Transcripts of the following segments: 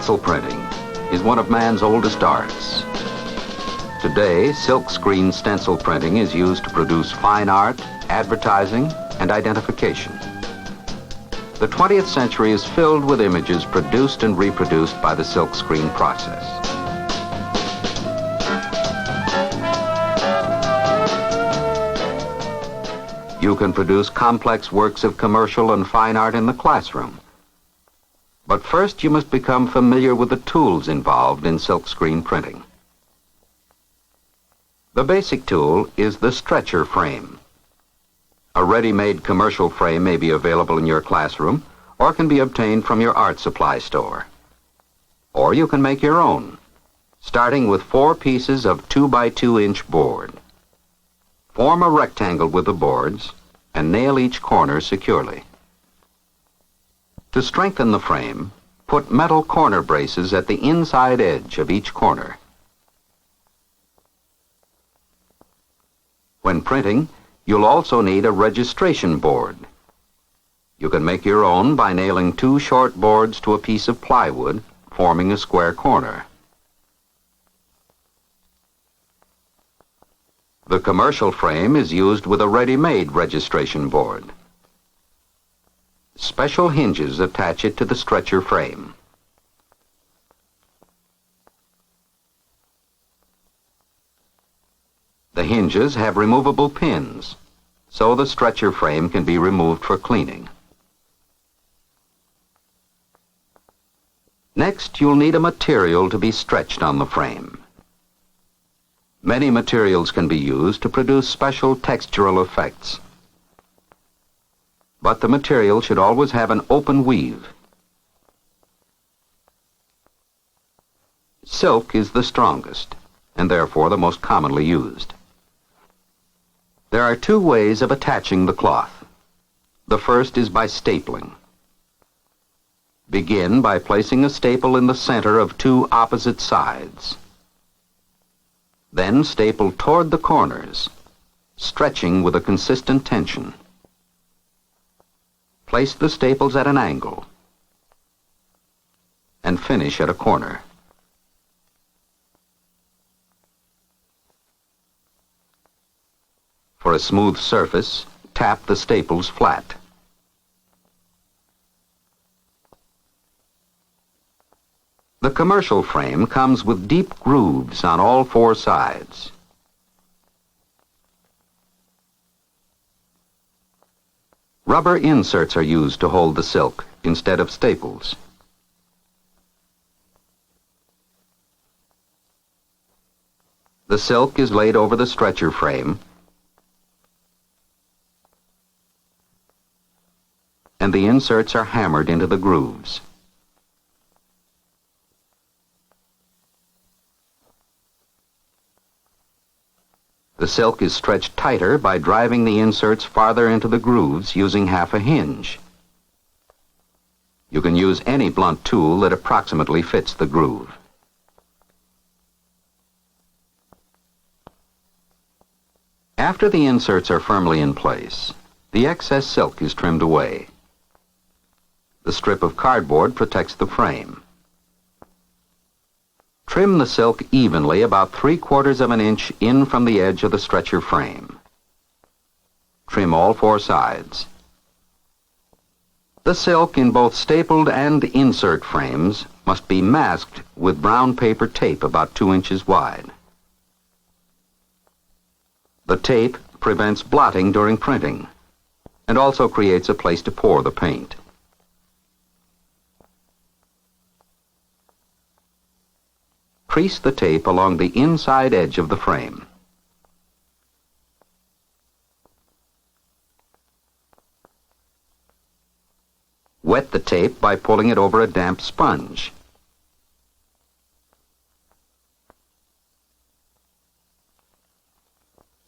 Stencil printing is one of man's oldest arts. Today, silkscreen stencil printing is used to produce fine art, advertising, and identification. The 20th century is filled with images produced and reproduced by the silkscreen process. You can produce complex works of commercial and fine art in the classroom. But first you must become familiar with the tools involved in silkscreen printing. The basic tool is the stretcher frame. A ready-made commercial frame may be available in your classroom or can be obtained from your art supply store. Or you can make your own, starting with 4 pieces of 2 by 2 inch board. Form a rectangle with the boards and nail each corner securely. To strengthen the frame, put metal corner braces at the inside edge of each corner. When printing, you'll also need a registration board. You can make your own by nailing 2 short boards to a piece of plywood, forming a square corner. The commercial frame is used with a ready-made registration board. Special hinges attach it to the stretcher frame. The hinges have removable pins, so the stretcher frame can be removed for cleaning. Next, you'll need a material to be stretched on the frame. Many materials can be used to produce special textural effects. But the material should always have an open weave. Silk is the strongest, and therefore the most commonly used. There are 2 ways of attaching the cloth. The first is by stapling. Begin by placing a staple in the center of 2 opposite sides. Then staple toward the corners, stretching with a consistent tension. Place the staples at an angle and finish at a corner. For a smooth surface, tap the staples flat. The commercial frame comes with deep grooves on all 4 sides. Rubber inserts are used to hold the silk instead of staples. The silk is laid over the stretcher frame and the inserts are hammered into the grooves. The silk is stretched tighter by driving the inserts farther into the grooves using half a hinge. You can use any blunt tool that approximately fits the groove. After the inserts are firmly in place, the excess silk is trimmed away. The strip of cardboard protects the frame. Trim the silk evenly about 3/4 of an inch in from the edge of the stretcher frame. Trim all 4 sides. The silk in both stapled and insert frames must be masked with brown paper tape about 2 inches wide. The tape prevents blotting during printing and also creates a place to pour the paint. Crease the tape along the inside edge of the frame. Wet the tape by pulling it over a damp sponge.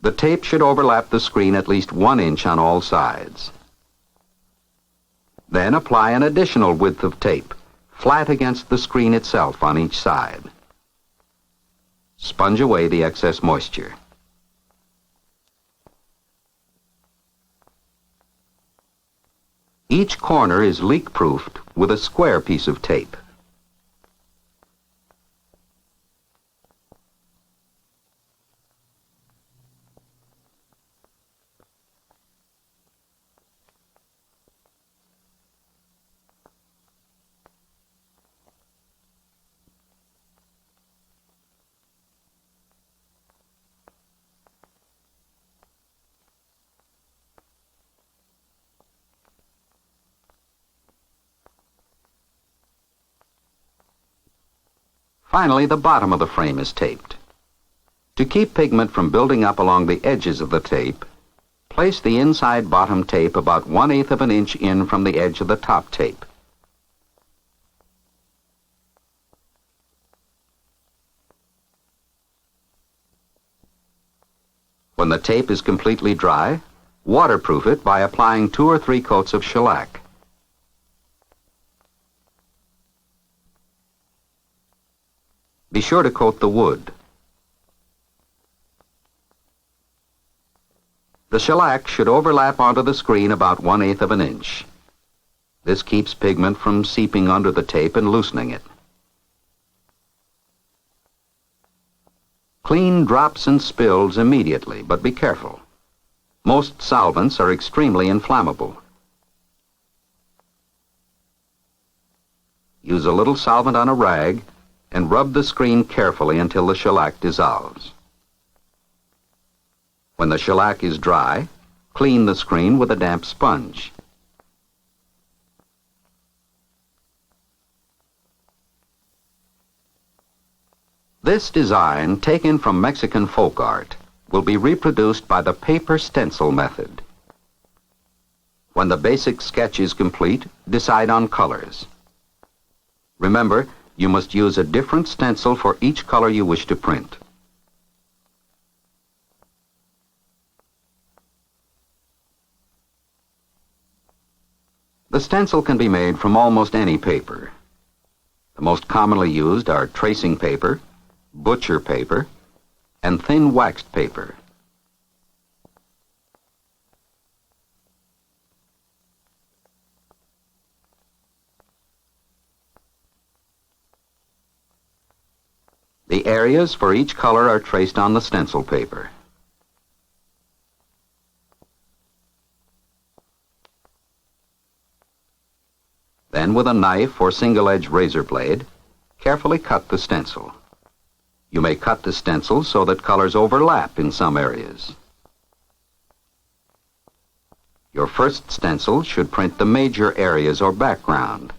The tape should overlap the screen at least 1 inch on all sides. Then apply an additional width of tape, flat against the screen itself on each side. Sponge away the excess moisture. Each corner is leak-proofed with a square piece of tape. Finally, the bottom of the frame is taped. To keep pigment from building up along the edges of the tape, place the inside bottom tape about 1/8 of an inch in from the edge of the top tape. When the tape is completely dry, waterproof it by applying 2 or 3 coats of shellac. Be sure to coat the wood. The shellac should overlap onto the screen about 1/8 of an inch. This keeps pigment from seeping under the tape and loosening it. Clean drops and spills immediately, but be careful. Most solvents are extremely inflammable. Use a little solvent on a rag and rub the screen carefully until the shellac dissolves. When the shellac is dry, clean the screen with a damp sponge. This design, taken from Mexican folk art, will be reproduced by the paper stencil method. When the basic sketch is complete, decide on colors. Remember, you must use a different stencil for each color you wish to print. The stencil can be made from almost any paper. The most commonly used are tracing paper, butcher paper, and thin waxed paper. The areas for each color are traced on the stencil paper. Then, with a knife or single-edged razor blade, carefully cut the stencil. You may cut the stencil so that colors overlap in some areas. Your first stencil should print the major areas or background,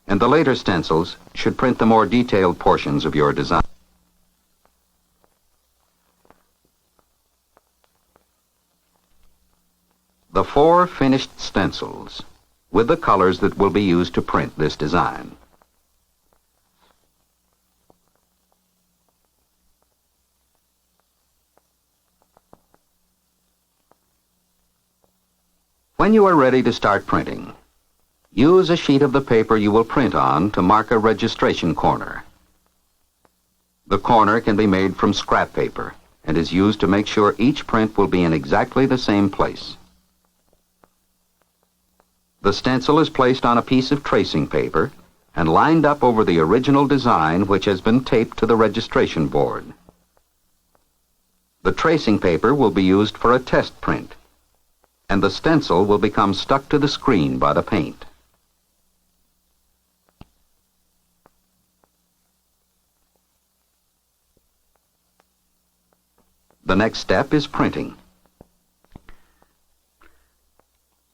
and the later stencils should print the more detailed portions of your design. The 4 finished stencils, with the colors that will be used to print this design. When you are ready to start printing, use a sheet of the paper you will print on to mark a registration corner. The corner can be made from scrap paper and is used to make sure each print will be in exactly the same place. The stencil is placed on a piece of tracing paper and lined up over the original design, which has been taped to the registration board. The tracing paper will be used for a test print, and the stencil will become stuck to the screen by the paint. The next step is printing.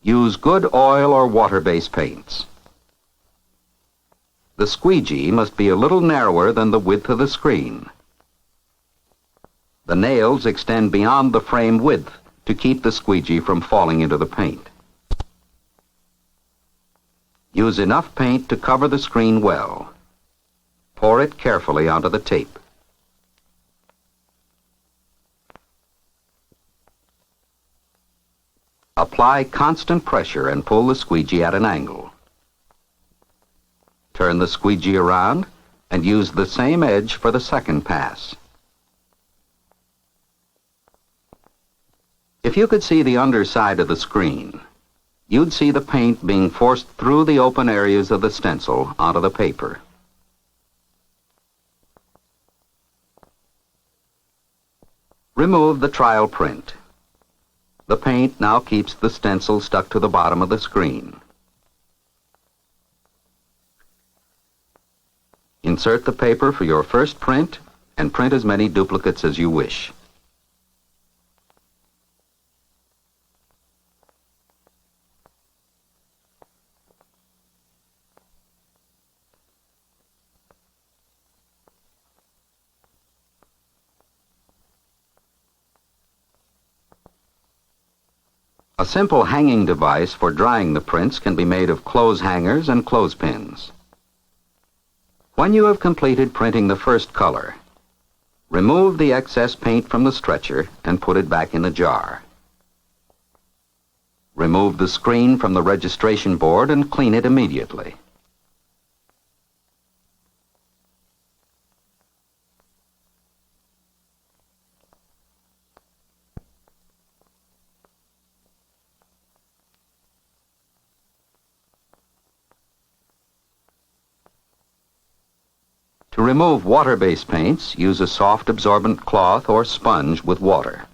Use good oil or water-based paints. The squeegee must be a little narrower than the width of the screen. The nails extend beyond the frame width to keep the squeegee from falling into the paint. Use enough paint to cover the screen well. Pour it carefully onto the tape. Apply constant pressure and pull the squeegee at an angle. Turn the squeegee around and use the same edge for the second pass. If you could see the underside of the screen, you'd see the paint being forced through the open areas of the stencil onto the paper. Remove the trial print. The paint now keeps the stencil stuck to the bottom of the screen. Insert the paper for your first print and print as many duplicates as you wish. A simple hanging device for drying the prints can be made of clothes hangers and clothespins. When you have completed printing the first color, remove the excess paint from the stretcher and put it back in the jar. Remove the screen from the registration board and clean it immediately. To remove water-based paints, use a soft absorbent cloth or sponge with water.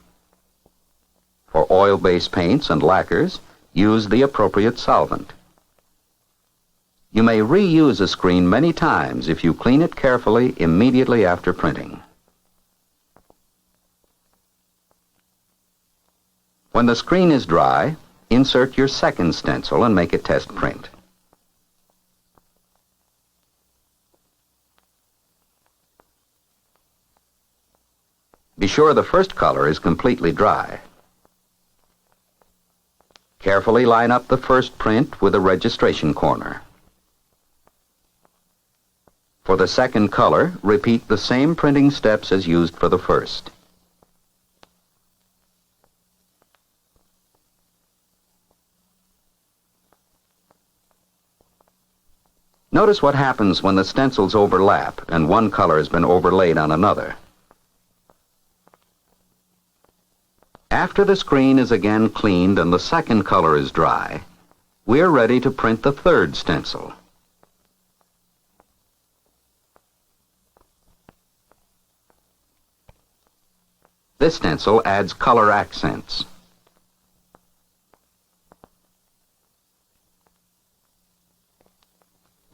For oil-based paints and lacquers, use the appropriate solvent. You may reuse a screen many times if you clean it carefully immediately after printing. When the screen is dry, insert your second stencil and make a test print. Be sure the first color is completely dry. Carefully line up the first print with a registration corner. For the second color, repeat the same printing steps as used for the first. Notice what happens when the stencils overlap and one color has been overlaid on another. After the screen is again cleaned and the second color is dry, we are ready to print the third stencil. This stencil adds color accents.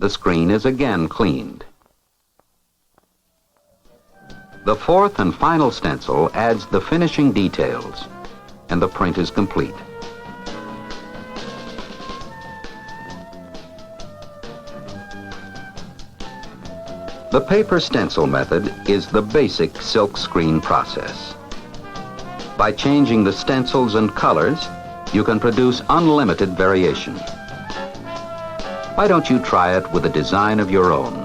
The screen is again cleaned. The fourth and final stencil adds the finishing details, and the print is complete. The paper stencil method is the basic silkscreen process. By changing the stencils and colors, you can produce unlimited variation. Why don't you try it with a design of your own?